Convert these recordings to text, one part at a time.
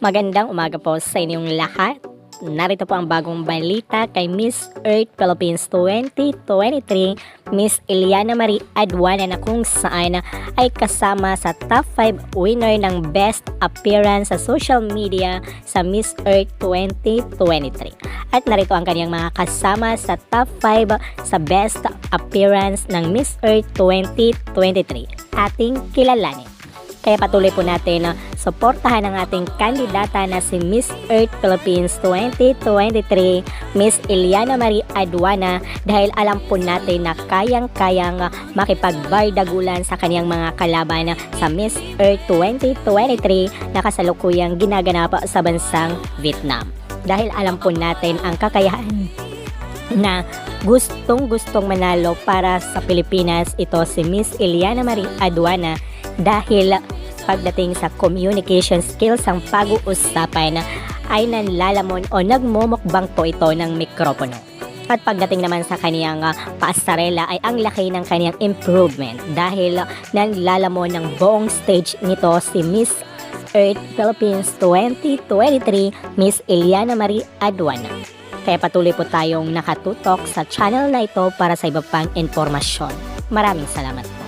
Magandang umaga po sa inyong lahat. Narito po ang bagong balita kay Miss Earth Philippines 2023, Miss Eliana Marie Aduana, na kung saan ay kasama sa top 5 winner ng Best Appearance sa social media sa Miss Earth 2023. At narito ang kanyang mga kasama sa top 5 sa Best Appearance ng Miss Earth 2023. Ating kilalanin. Kaya patuloy po natin na suportahan ang ating kandidata na si Miss Earth Philippines 2023, Miss Eliana Marie Aduana, dahil alam po natin na kayang-kayang makipagbardagulan sa kanyang mga kalaban sa Miss Earth 2023 na kasalukuyang ginaganap sa bansang Vietnam. Dahil alam po natin ang kakayahan na gustong-gustong manalo para sa Pilipinas ito si Miss Eliana Marie Aduana, dahil pagdating sa communication skills ang pag-uusapan ay nanlalamon o nagmumukbang po ito ng mikropono. At pagdating naman sa kaniyang pasarela ay ang laki ng kaniyang improvement dahil nanlalamon ng buong stage nito si Miss Earth Philippines 2023, Miss Eliana Marie Aduana. Kaya patuloy po tayong nakatutok sa channel na ito para sa iba pang informasyon. Maraming salamat po.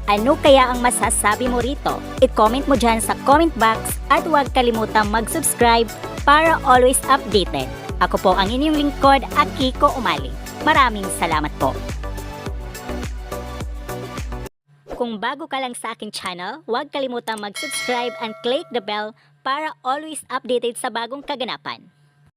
Ano kaya ang masasabi mo rito? I-comment mo dyan sa comment box at huwag kalimutang mag-subscribe para always updated. Ako po ang inyong lingkod, Akiko Umali. Maraming salamat po. Kung bago ka lang sa aking channel, huwag kalimutang mag-subscribe and click the bell para always updated sa bagong kaganapan.